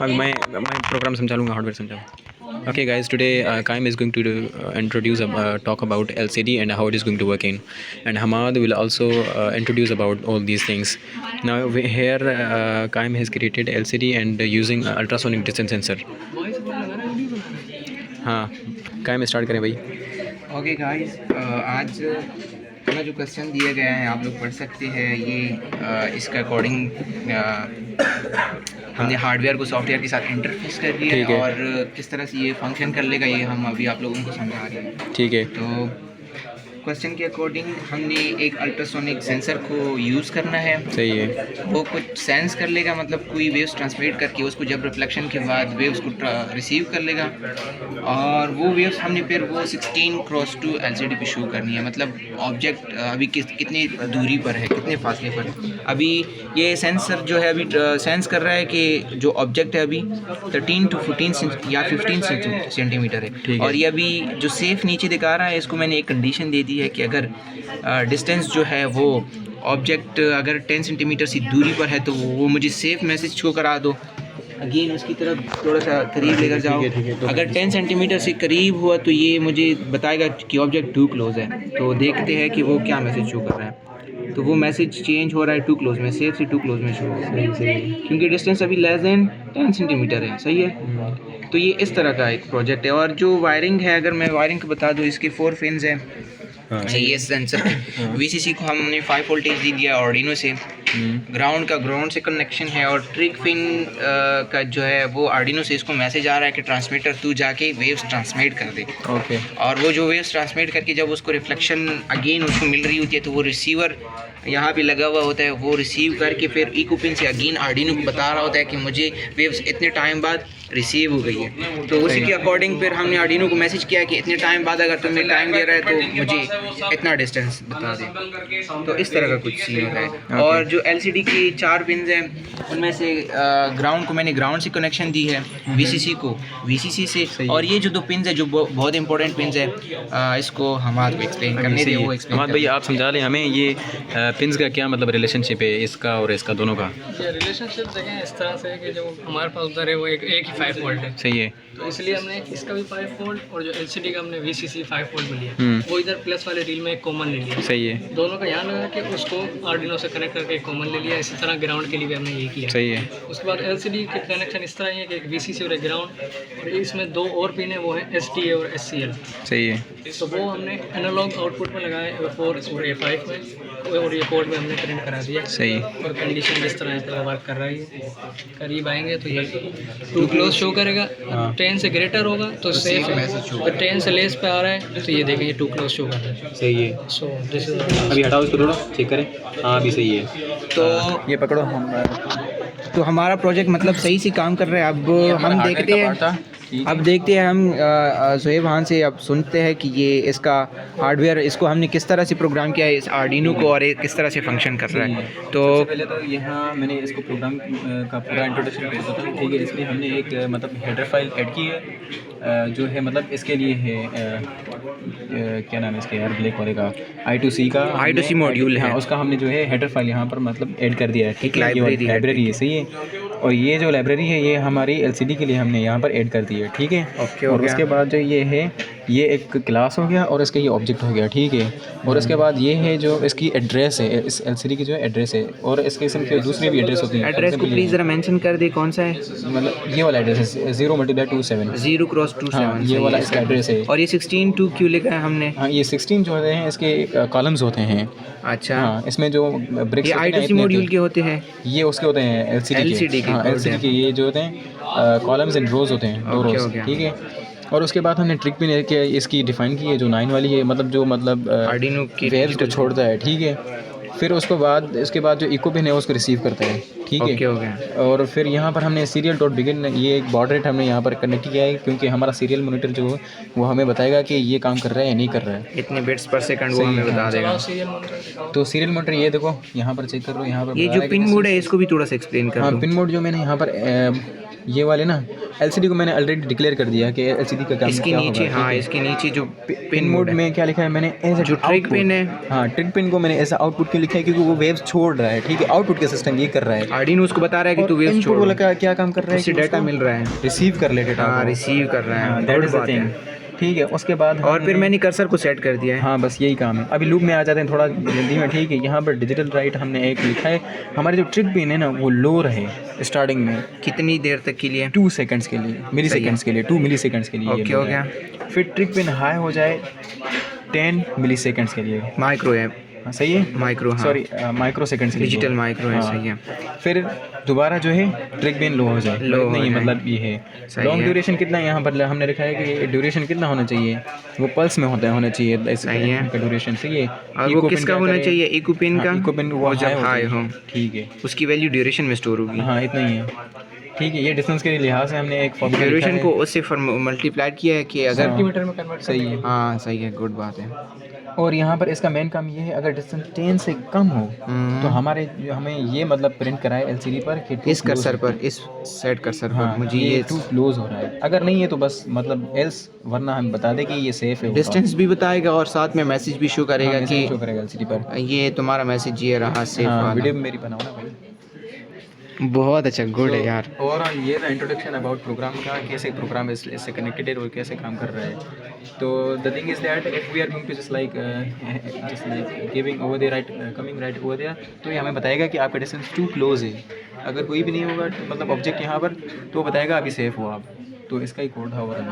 मैं प्रोग्राम समझा लूँगा, हार्डवेयर समझाऊँ. Okay guys, today Kaim is going to introduce talk about LCD and how it is going to work in, and Hamad will also introduce about all these things. Now here Kaim has created LCD and using ultrasonic distance sensor. हाँ कायम start करें भाई. Okay guys, आज हमें जो question दिए गए हैं आप लोग पढ़ सकते हैं. ये इसका अकॉर्डिंग हमने हार्डवेयर को सॉफ्टवेयर के साथ इंटरफेस कर दिया है और किस तरह से ये फंक्शन कर लेगा ये हम अभी आप लोगों को समझा रहे हैं. ठीक है. तो क्वेश्चन के अकॉर्डिंग हमने एक अल्ट्रासोनिक सेंसर को यूज़ करना है. सही है. वो कुछ सेंस कर लेगा, मतलब कोई वेव्स ट्रांसमिट करके उसको जब रिफ्लेक्शन के बाद वेव्स को रिसीव कर लेगा और वो वेव्स हमने फिर वो 16x2 एलसीडी पे शो करनी है. मतलब ऑब्जेक्ट अभी कितनी दूरी पर है, कितने फासले पर है. अभी ये सेंसर जो है अभी सेंस कर रहा है कि जो ऑब्जेक्ट है अभी 13 to 14 या 15 सेंटीमीटर है. और ये अभी जो सेफ नीचे दिखा रहा है इसको मैंने एक कंडीशन दे दी है कि अगर डिस्टेंस जो है वो ऑब्जेक्ट अगर 10 सेंटीमीटर से दूरी पर है तो वो मुझे सेफ मैसेज को करा दो. अगेन उसकी तरफ थोड़ा सा करीब लेकर जाओ. अगर 10 सेंटीमीटर से करीब हुआ तो ये मुझे बताएगा कि ऑब्जेक्ट टू क्लोज है. तो देखते हैं कि वो क्या मैसेज शो कर रहा है. तो वो मैसेज चेंज हो रहा है टू क्लोज में, सेफ से टू क्लोज में शो हो रहा है क्योंकि डिस्टेंस अभी लेस देन 10 सेंटीमीटर है. सही है. तो ये इस तरह का एक प्रोजेक्ट है. और जो वायरिंग है, अगर मैं वायरिंग को बता दूँ, इसके 4 पिन्स हैं. ये सेंसर VCC को हमने 5 वोल्टेज दे दिया आर्डिनो से. ग्राउंड से कनेक्शन है और ट्रिक पिन का जो है वो आर्डिनो से इसको मैसेज आ रहा है कि ट्रांसमीटर तू जाके वेव्स ट्रांसमिट कर दे. ओके. और वो जो वेव्स ट्रांसमिट करके जब उसको रिफ्लेक्शन अगेन उसको मिल रही होती है तो वो रिसीवर यहाँ पे लगा हुआ होता है. वो रिसीव करके फिर इको पिन से अगेन आर्डिनो को बता रहा होता है कि मुझे वेव्स इतने टाइम बाद रिसीव हो गई है. तो उसी के अकॉर्डिंग फिर हमने आर्डिनो को मैसेज किया कि इतने टाइम बाद अगर तुम्हें टाइम दे रहा है तो मुझे इतना डिस्टेंस बता दे. तो इस तरह का कुछ सीन होता है. और जो LCD की 4 पिन्स हैं उनमें से ग्राउंड को मैंने ग्राउंड से कनेक्शन दी है, VCC को VCC से. और ये जो 2 पिन्स है जो बहुत इंपॉर्टेंट पिन्स है, इसको हमारे को एक्सप्लेन करने दे. वो हमारे भाई आप समझा लें हमें ये पिन्स का क्या मतलब रिलेशनशिप है इसका और इसका दोनों का. ये रिलेशनशिप देखें इस तरह से कि जो हमारे पास उधर है वो एक ही 5 वोल्ट है. सही है. तो इसलिए हमने इसका भी 5 वोल्ट और जो LCD का हमने VCC 5 वोल्ट में लिया वो इधर प्लस वाले रील में एक कॉमन ले लिया. सही है. दोनों का ध्यान लगा कि उसको आर्डिनो से कनेक्ट करके एक कॉमन ले लिया. इसी तरह ग्राउंड के लिए भी हमने यही किया. सही है. उसके बाद LCD के कनेक्शन इस तरह ही है कि एक VCC और एक ग्राउंड, और इसमें 2 और पिन है, वो है STA और SCL. सही है. तो वो हमने एनालॉग आउटपुट में लगाए A4 और A5 में, और ये पोर्ट में हमने कनेक्ट करा दिया. सही. और कंडीशन जिस तरह से वर्क कर रहा है, करीब आएंगे तो ये टू क्लोज शो करेगा. 10 से ग्रेटर होगा तो सेफ है. और 10 से लेस पे आ रहा है तो ये देखें ये टू क्लोज शो कर रहा है. सही है. सो दिस इज अभी हटाओ इसको थोड़ा चेक करें. हाँ अभी सही है. तो ये पकड़ो. तो हमारा प्रोजेक्ट मतलब सही से काम कर रहा है. अब हम देखते हैं हम ज़ुहैब खान से अब सुनते हैं कि ये इसका हार्डवेयर इसको हमने किस तरह से प्रोग्राम किया है इस आर्डिनो को और किस तरह से फंक्शन कर रहा है. तो पहले तो यहाँ मैंने इसको प्रोग्राम का पूरा इंट्रोडक्शन किया था. ठीक है. इसमें हमने एक मतलब हेडर फाइल ऐड की है जो है मतलब इसके लिए है क्या नाम है इसके यार ब्लैक वाले का I2C मॉड्यूल है. हाँ उसका हमने जो है हेडर फाइल यहाँ पर मतलब ऐड कर दिया है. एक लाइब्रेरी है. सही है. और ये जो लाइब्रेरी है ये हमारी LCD के लिए हमने यहाँ पर ऐड कर दी है. ठीक है. ओके. और उसके बाद जो ये है ये एक क्लास हो गया और इसका ये ऑब्जेक्ट हो गया. ठीक है. और उसके बाद ये है जो इसकी एड्रेस है, इस LCD की जो एड्रेस है. और इसके किस्म के दूसरे भी एड्रेस होते हैं. एड्रेस को प्लीज़ ज़रा मेंशन कर दे कौन सा है. मतलब ये वाला एड्रेस है 0x27. 0x27. हाँ, ये वाला इसका एड्रेस है. और ये 16 क्यों लिखा है हमने. हाँ ये 16 जो होते हैं इसके कॉलम्स होते हैं. अच्छा. हाँ इसमें जो ब्रिक्स I2C मॉड्यूल के होते हैं ये उसके होते हैं LCD के. हाँ LCD के ये जो होते हैं कॉलम्स एंड रोज होते हैं. 2 रोज. ठीक है. और उसके बाद हमने ट्रिक पिन इसकी डिफ़ाइन की है जो 9 वाली है, मतलब जो मतलब आर्डिनो की वेव्स को छोड़ता है. ठीक है. फिर उसके बाद जो इको पिन है उसको रिसीव करता है. ठीक है. और फिर यहाँ पर हमने serial.begin ये एक बॉड रेट हमने यहाँ पर कनेक्ट किया है क्योंकि हमारा सीरियल मॉनिटर जो है वो हमें बताएगा कि ये काम कर रहा है या नहीं कर रहा है. इतने बिट्स पर सेकंड वो हमें बता देगा. तो सीरियल मॉनिटर ये देखो यहाँ पर चेक करो. यहाँ पर ये जो पिन मोड है इसको भी थोड़ा सा एक्सप्लेन कर. हाँ पिन मोड जो मैंने यहाँ पर ये वाले ना LCD को मैंने ऑलरेडी डिक्लेयर कर दिया कि LCD का काम इसके क्या नीचे होगा, हाँ ठीक है? इसके नीचे जो पिन मोड में क्या लिखा है मैंने एज जो ट्रिक पिन है, हाँ ट्रिक पिन को मैंने ऐसा आउटपुट क्यों लिखा है क्योंकि वो वेव्स छोड़ रहा है, ठीक है। आउटपुट का सिस्टम ये कर रहा है, आर्डिनो उसको बता रहा है कि तू वेव्स इनपुट छोड़, वाला क्या काम कर रहा है उससे कि डाटा उसको मिल रहा है, रिसीव कर ले डेटा हाँ को। रिसीव कर रहा है, दैट गुड इज द बात थिंग, है। ठीक है। उसके बाद और फिर मैंने कर्सर को सेट कर दिया है। हाँ बस यही काम है। अभी लूप में आ जाते हैं थोड़ा जल्दी में, ठीक है। यहाँ पर डिजिटल राइट हमने एक लिखा है, हमारे जो ट्रिक पिन है ना वो लो रहे स्टार्टिंग में कितनी देर तक के लिए? 2 सेकंड्स के लिए, मिली सेकंड्स के लिए, 2 मिली सेकंड्स के लिए ये ओके लो हो गया। रहे। फिर ट्रिक पिन हाई हो जाए 10 मिली सेकंड्स के लिए, माइक्रो है, हाँ, सही है, माइक्रो, हाँ सॉरी माइक्रो सेकंड्स के लिए, डिजिटल माइक्रो है, हाँ। सही है। फिर दोबारा जो है ट्रिक पिन लो हो जाए, लो हो नहीं जाए। मतलब ये है सही लॉन्ग है। ड्यूरेशन कितना है यहाँ पर हमने रखा है कि ड्यूरेशन कितना होना चाहिए, वो पल्स में होना चाहिए सही है। ड्यूरेशन, सही है। और वो किसका होना चाहिए? इको पिन का, इको पिन वो जब हाई हो, ठीक है, उसकी वैल्यू ड्यूरेशन में स्टोर होगी। हाँ इतना ही है, ठीक है। ये डिस्टेंस के लिहाज से हमने एक फॉर्मूला लिखा ड्यूरेशन है। को उससे मल्टीप्लाइड किया है कि अगर सेंटीमीटर में कन्वर्ट सही है। हाँ सही है, गुड बात है। और यहाँ पर इसका मेन काम ये है अगर डिस्टेंस 10 से कम हो तो हमें ये मतलब प्रिंट कराए LCD पर कि इस कर्सर पर, इस सेट कर्सर हाँ पर मुझे ये ये टू क्लोज हो रहा है, अगर नहीं है तो बस मतलब एल्स, वरना हम बता दें कि ये सेफ है। डिस्टेंस भी बताएगा और साथ में मैसेज भी शो करेगा कि शो करेगा LCD पर। ये तुम्हारा मैसेज ये रहा, सेफ हाँ वाला। वीडियो मेरी बनाओ ना भाई। बहुत अच्छा, गुड है यार। ओवरऑल ये था इंट्रोडक्शन अबाउट प्रोग्राम का, कैसे प्रोग्राम इससे कनेक्टेड है और कैसे काम कर रहा है। तो the thing is that if we are going to just like giving over there right, coming right over there, तो ये हमें बताएगा कि आपका डिस्टेंस टू क्लोज है। अगर कोई भी नहीं होगा मतलब ऑब्जेक्ट यहाँ पर, तो बताएगा अभी सेफ हो आप, तो इसका ही कोड था ओवरऑल।